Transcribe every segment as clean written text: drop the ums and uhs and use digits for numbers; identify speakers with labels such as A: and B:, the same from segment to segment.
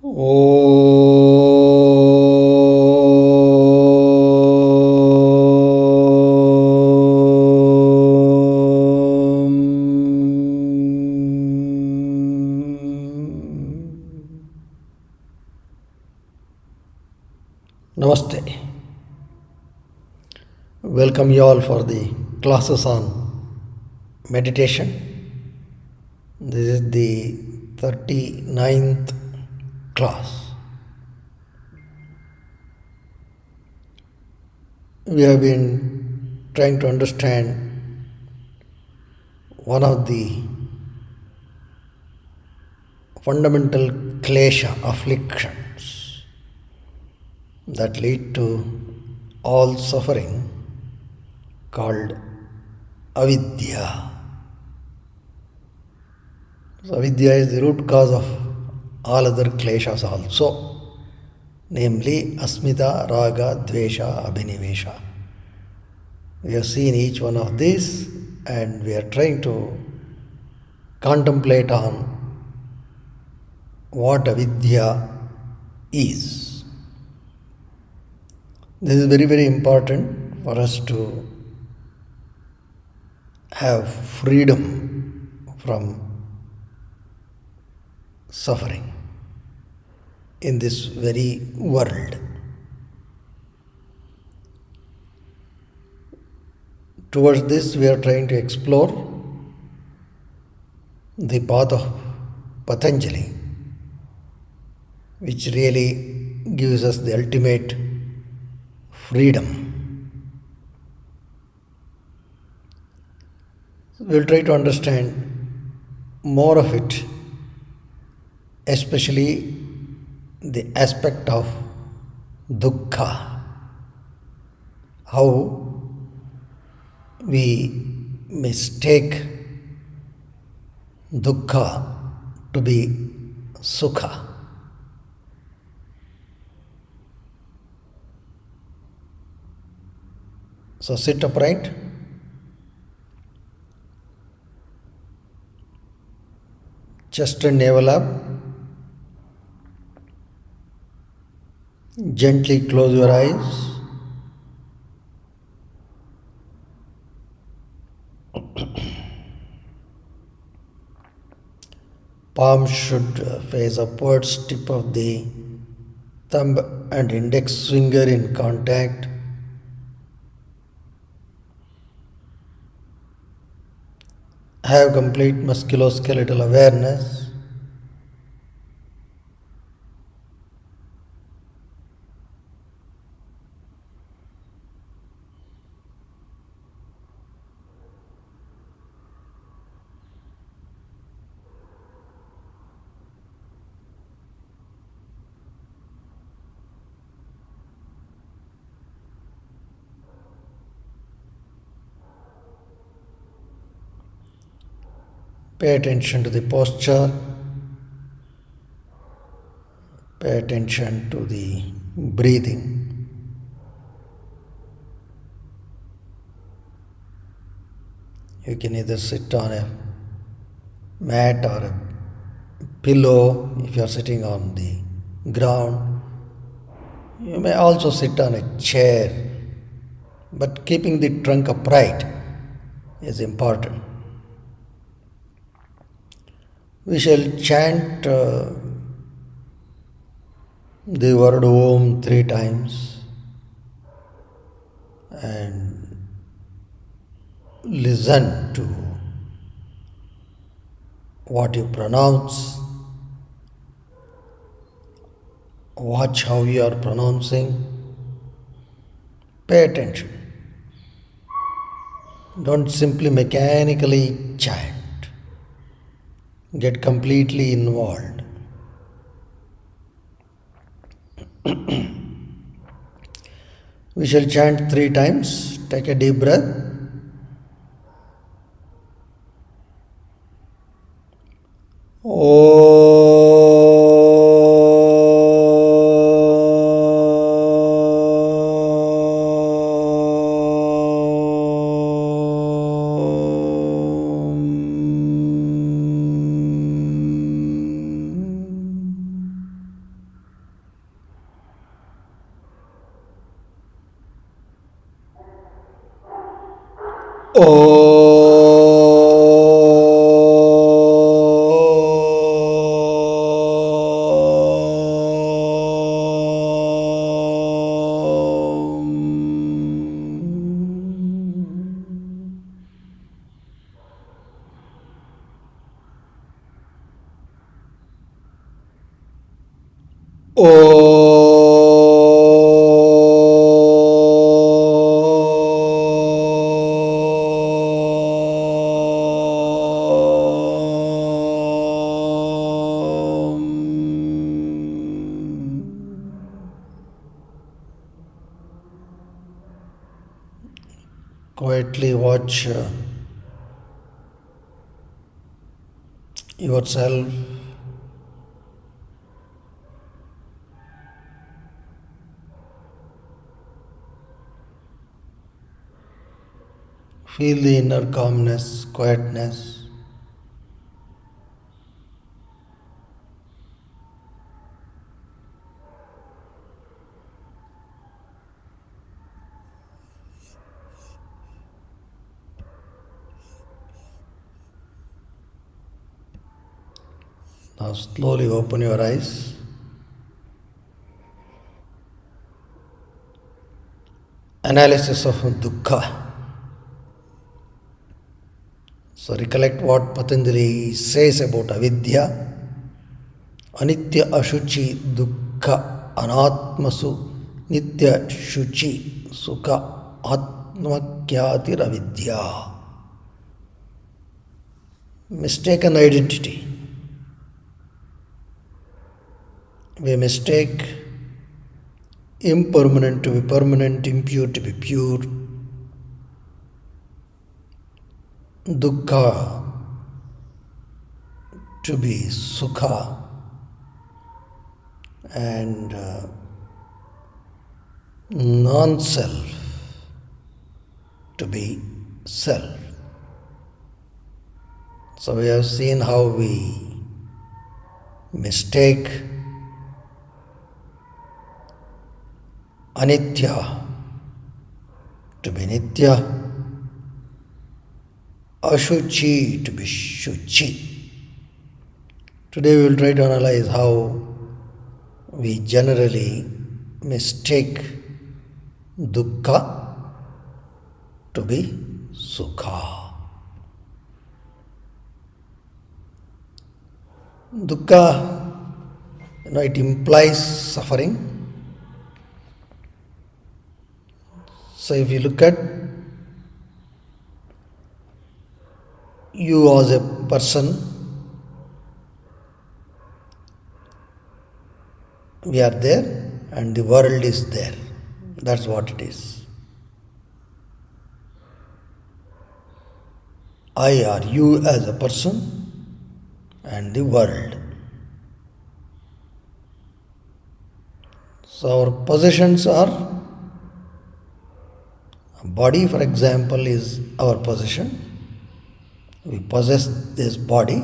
A: Namaste. Welcome you all for the classes on meditation. This is the 39th class. We have been trying to understand one of the fundamental klesha afflictions that lead to all suffering called Avidya. So Avidya is the root cause of all other kleshas also, namely Asmita, Raga, Dvesha, Abhinivesha. We have seen each one of these and we are trying to contemplate on what Avidya is. This is very, very important for us to have freedom from suffering in this very world. Towards this, we are trying to explore the path of Patanjali, which really gives us the ultimate freedom. We'll try to understand more of it, especially the aspect of Duhkha, how we mistake Duhkha to be Sukha. So sit upright. Chest and navel up. Gently close your eyes. Palm should face upwards, tip of the thumb and index finger in contact. Have complete musculoskeletal awareness. Pay attention to the posture. Pay attention to the breathing. You can either sit on a mat or a pillow if you are sitting on the ground. You may also sit on a chair, but keeping the trunk upright is important. We shall chant the word Om 3 times and listen to what you pronounce. Watch how you are pronouncing. Pay attention. Don't simply mechanically chant. Get completely involved. We shall chant 3 times. Take a deep breath. Quietly watch yourself. Feel the inner calmness, quietness. Now slowly open your eyes. Analysis of Dukkha. So recollect what Patanjali says about Avidya. Anitya Ashuchi Dukkha Anatmasu Nitya Shuchi Sukha Atmakyatir Avidya. Mistaken identity. We mistake impermanent to be permanent, impure to be pure, dukkha to be sukha, and non-self to be self. So we have seen how we mistake anitya to be nitya, ashuchi to be shuchi. Today we will try to analyze how we generally mistake dukkha to be sukha. Dukkha, it implies suffering. So if you look at you as a person, we are there and the world is there. That's what it is. I are you as a person and the world. So our possessions are, body for example is our possession. We possess this body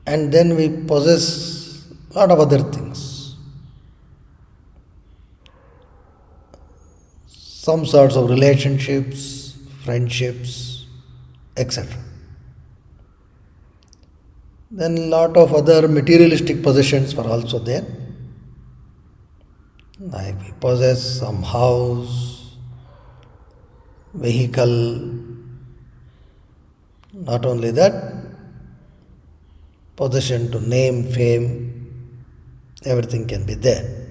A: and then we possess a lot of other things. Some sorts of relationships, friendships, etc. Then a lot of other materialistic possessions were also there. Like we possess some house, vehicle. Not only that, possession to name, fame, everything can be there.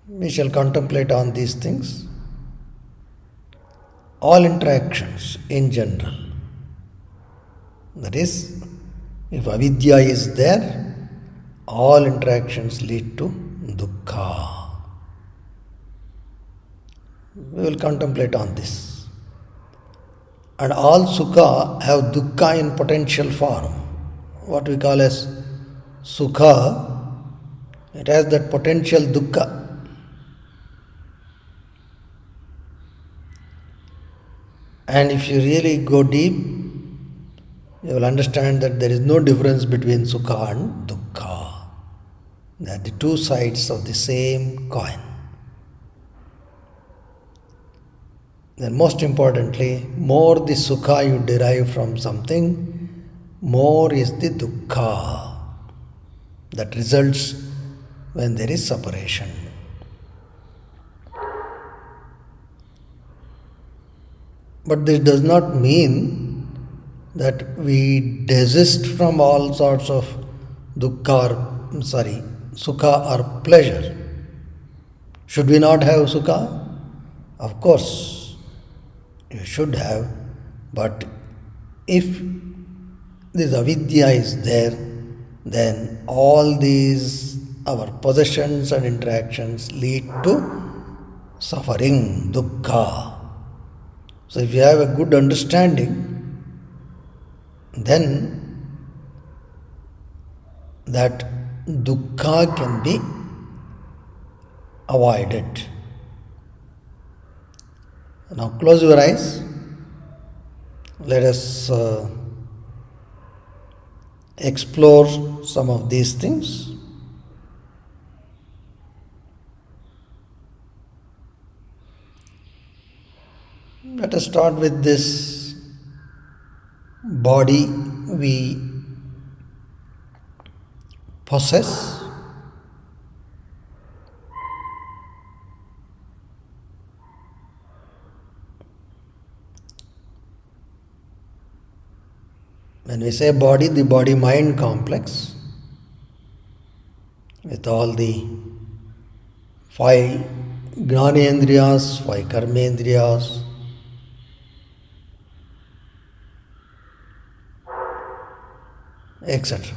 A: We shall contemplate on these things. All interactions in general. That is, if avidya is there, all interactions lead to dukkha. We will contemplate on this. And all sukha have dukkha in potential form. What we call as sukha, it has that potential dukkha. And if you really go deep, you will understand that there is no difference between sukha and dukkha. They are the two sides of the same coin. Then most importantly, more the sukha you derive from something, more is the dukkha that results when there is separation. But this does not mean that we desist from all sorts of dukkha sukha or pleasure. Should we not have sukha? Of course, you should have, but if this avidya is there, then all these our possessions and interactions lead to suffering, dukkha. So if you have a good understanding, then that dukkha can be avoided. Now close your eyes. Let us explore some of these things. Let us start with this body we possess. When we say body, the body-mind complex with all the five jnanendriyas, five karmendriyas, etc.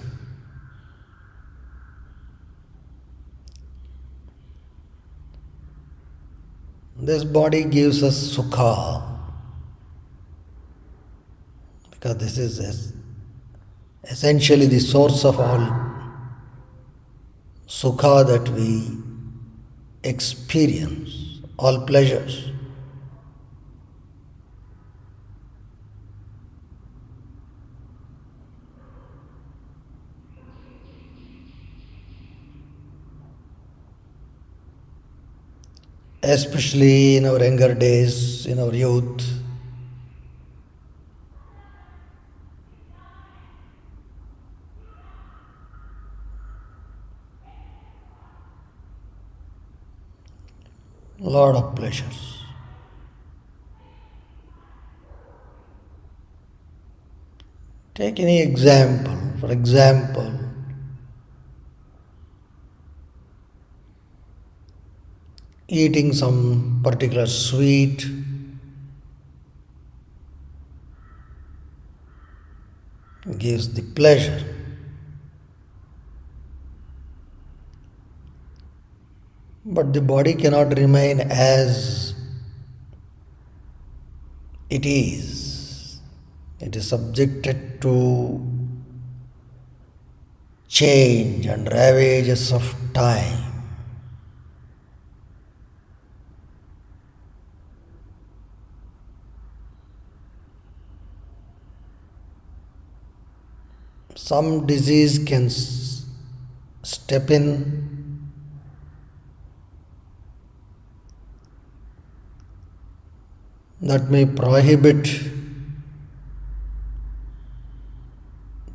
A: This body gives us sukha because this is essentially the source of all sukha that we experience, all pleasures. Especially in our younger days, in our youth, lot of pleasures. Take any example. For example, eating some particular sweet gives the pleasure. But the body cannot remain as it is. It is subjected to change and ravages of time. Some disease can step in, that may prohibit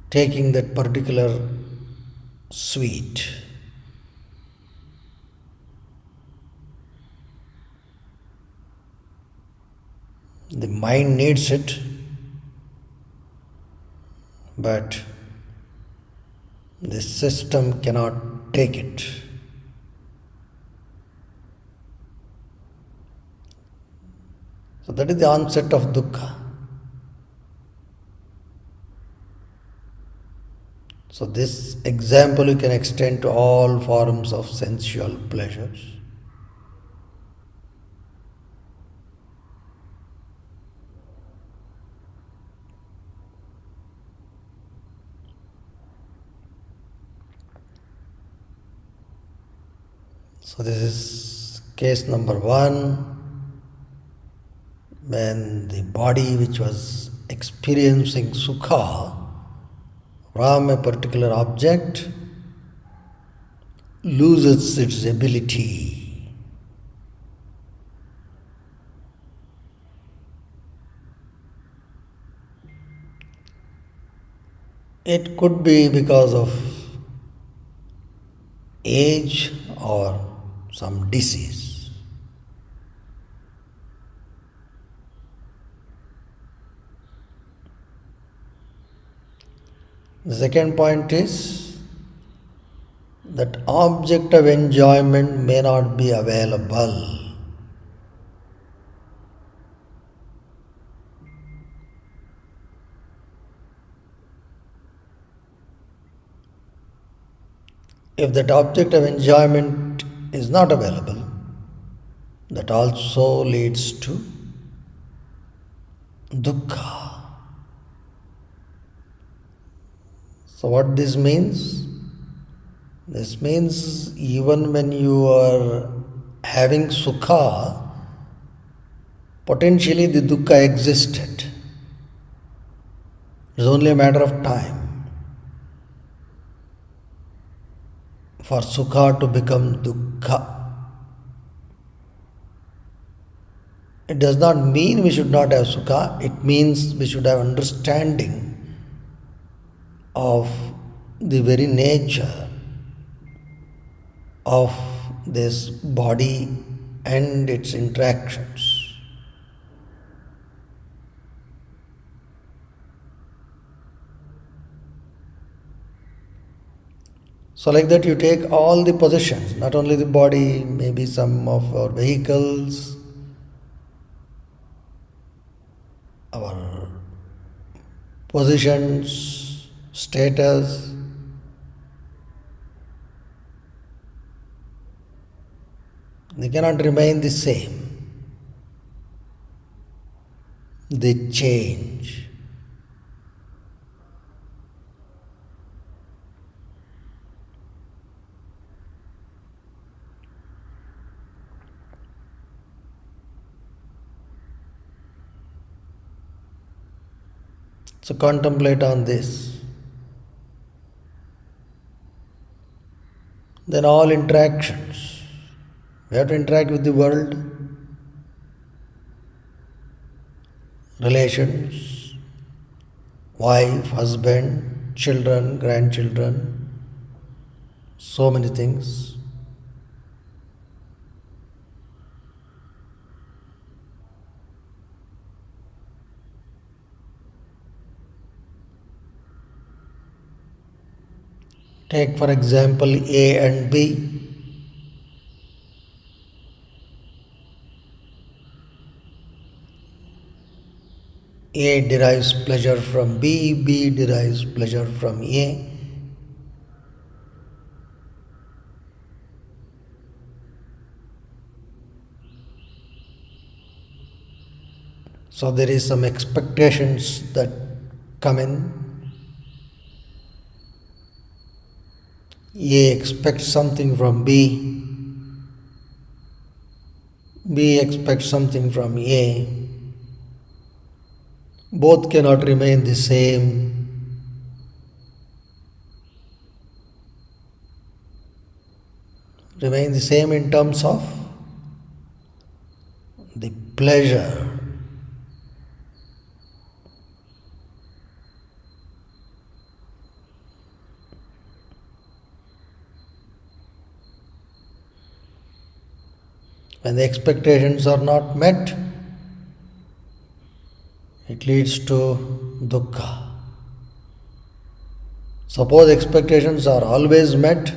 A: taking that particular sweet. The mind needs it, but the system cannot take it. So that is the onset of dukkha. So this example you can extend to all forms of sensual pleasures. So this is case number one, when the body which was experiencing sukha from a particular object loses its ability. It could be because of age or some disease. The second point is that object of enjoyment may not be available. If that object of enjoyment is not available, that also leads to dukkha. So, what this means? This means even when you are having sukha, potentially the dukkha existed. It's only a matter of time for sukha to become dukkha. It does not mean we should not have sukha, it means we should have understanding of the very nature of this body and its interactions. So, like that, you take all the possessions, not only the body, maybe some of our vehicles, our positions, status, they cannot remain the same. They change. So contemplate on this. Then all interactions. We have to interact with the world, relations, wife, husband, children, grandchildren, so many things. Take for example A and B. A derives pleasure from B, B derives pleasure from A. So there is some expectations that come in. A expects something from B, B expects something from A. Both cannot remain the same. Remain the same in terms of the pleasure. When the expectations are not met, it leads to dukkha. Suppose expectations are always met,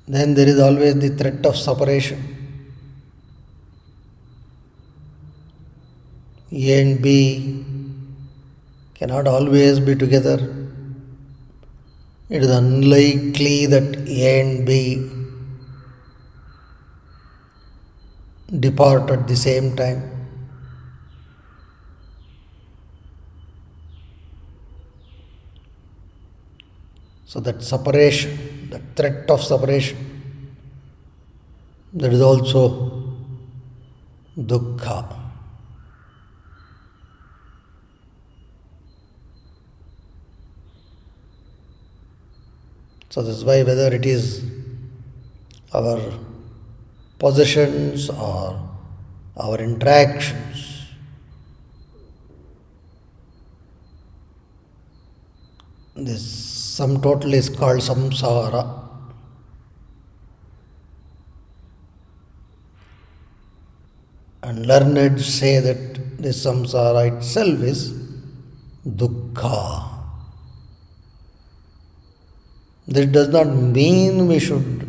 A: then there is always the threat of separation. A and B cannot always be together. It is unlikely that A and B depart at the same time. So that separation, the threat of separation, that is also dukkha. So that's why whether it is our possessions or our interactions, this sum total is called samsara. Unlearned say that this samsara itself is dukkha. This does not mean we should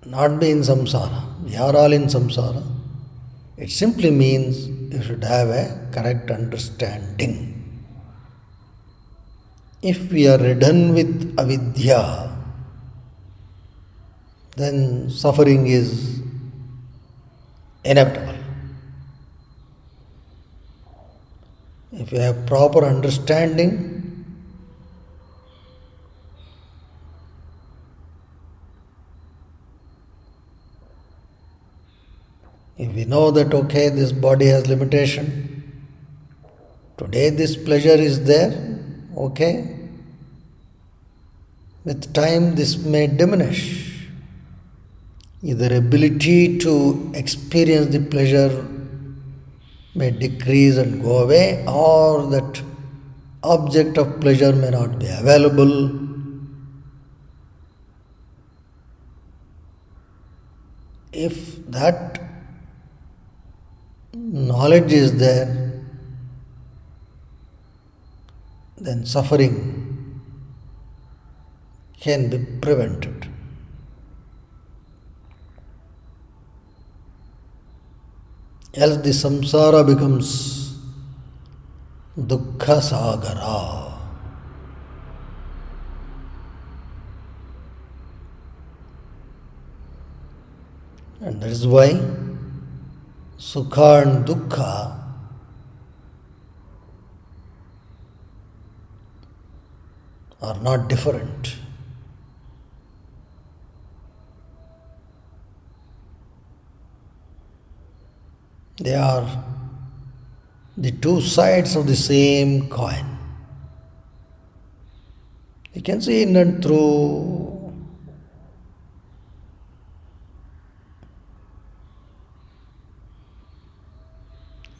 A: not be in samsara. We are all in samsara. It simply means you should have a correct understanding. If we are ridden with avidya, then suffering is inevitable. If you have proper understanding, if we know that okay, this body has limitation, today this pleasure is there, okay, with time this may diminish. Either ability to experience the pleasure may decrease and go away, or that object of pleasure may not be available. If that knowledge is there, then suffering can be prevented. Else the samsara becomes dukkha sagara. And that is why sukha and dukkha are not different. They are the two sides of the same coin. You can see in and through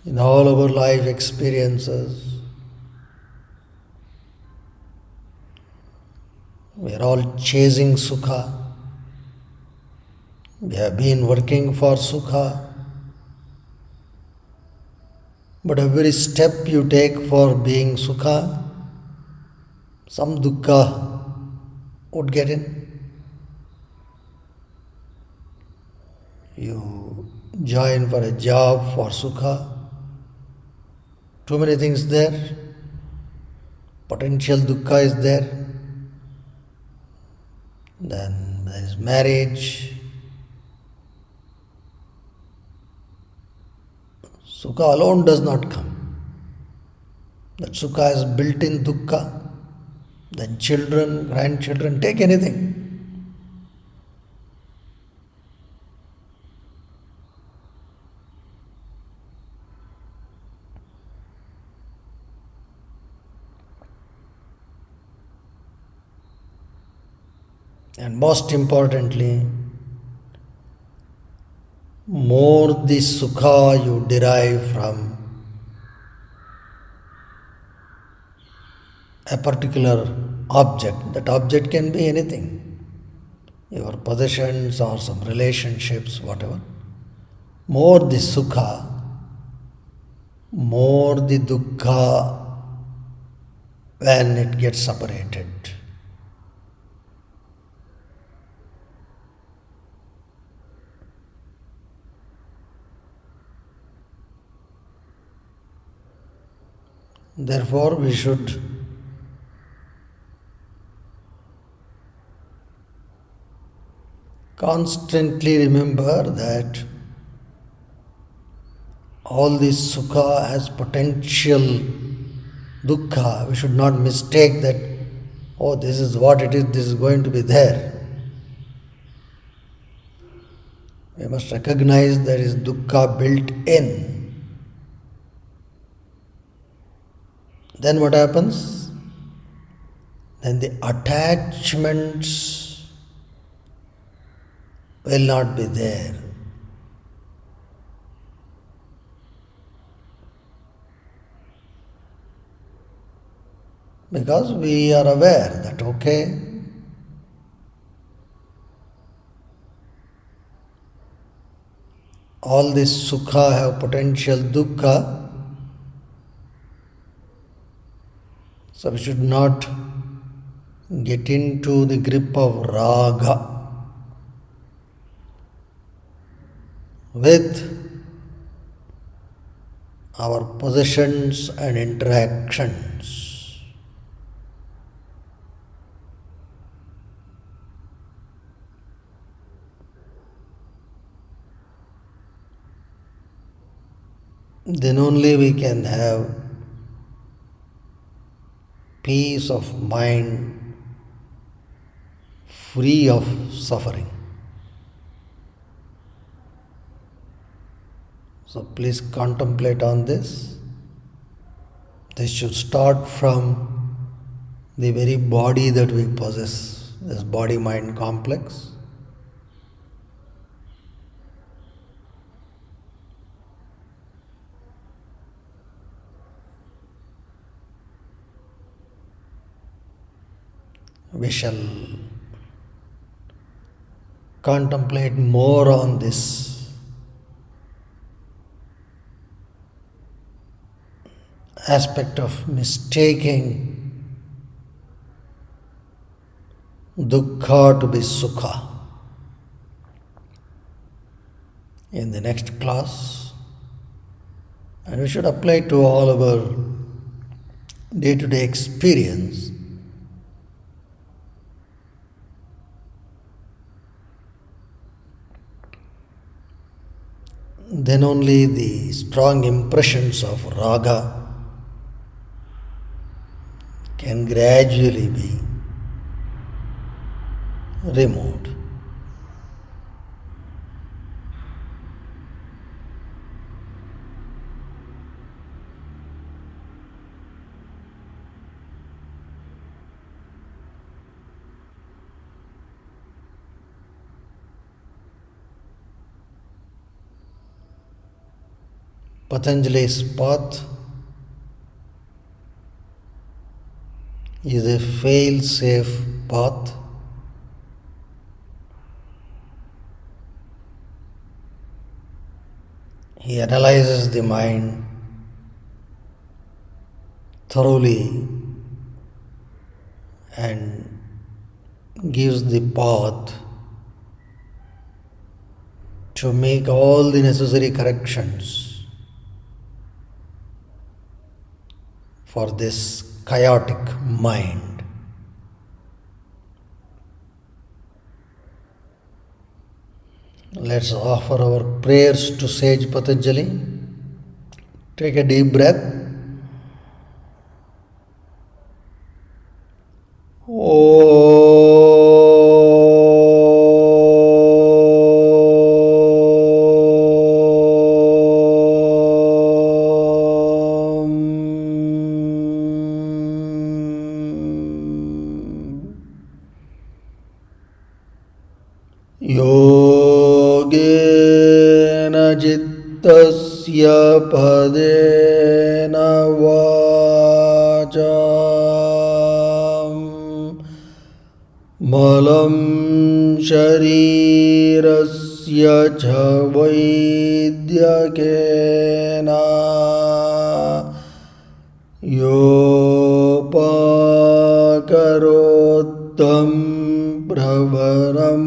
A: in all our life experiences. We are all chasing sukha. We have been working for sukha. But every step you take for being sukha, some dukkha would get in. You join for a job for sukha, too many things there, potential dukkha is there. Then there is marriage. Sukha alone does not come. That sukha is built in dukkha. Then children, grandchildren, take anything. And most importantly, more the sukha you derive from a particular object. That object can be anything, your possessions or some relationships, whatever. More the sukha, more the dukkha when it gets separated. Therefore, we should constantly remember that all this sukha has potential dukkha. We should not mistake that, oh, this is what it is, this is going to be there. We must recognize there is dukkha built in. Then what happens? Then the attachments will not be there. Because we are aware that, okay, all this sukha have potential dukkha. So we should not get into the grip of raga with our possessions and interactions. Then only we can have peace of mind, free of suffering. So please contemplate on this. This should start from the very body that we possess, this body-mind complex. We shall contemplate more on this aspect of mistaking dukkha to be sukha in the next class, and we should apply to all our day-to-day experience. Then only the strong impressions of raga can gradually be removed. Patanjali's path is a fail-safe path. He analyzes the mind thoroughly and gives the path to make all the necessary corrections for this chaotic mind. Let's offer our prayers to Sage Patanjali. Take a deep breath. योगेन चित्तस्य पदेन वाचा मलं शरीरस्य च वैद्यकेन योपाकरोत्तं प्रवरं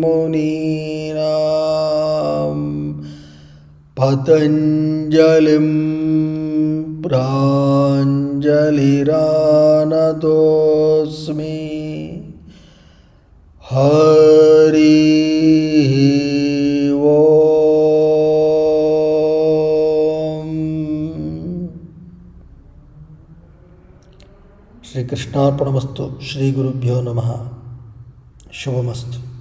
A: मुनीनां पतञ्जलिं प्राञ्जलिरानतोऽस्मि। हरिः ओम्। श्री कृष्णार्पणमस्तु। श्री गुरुभ्यो नमः। शुभमस्तु।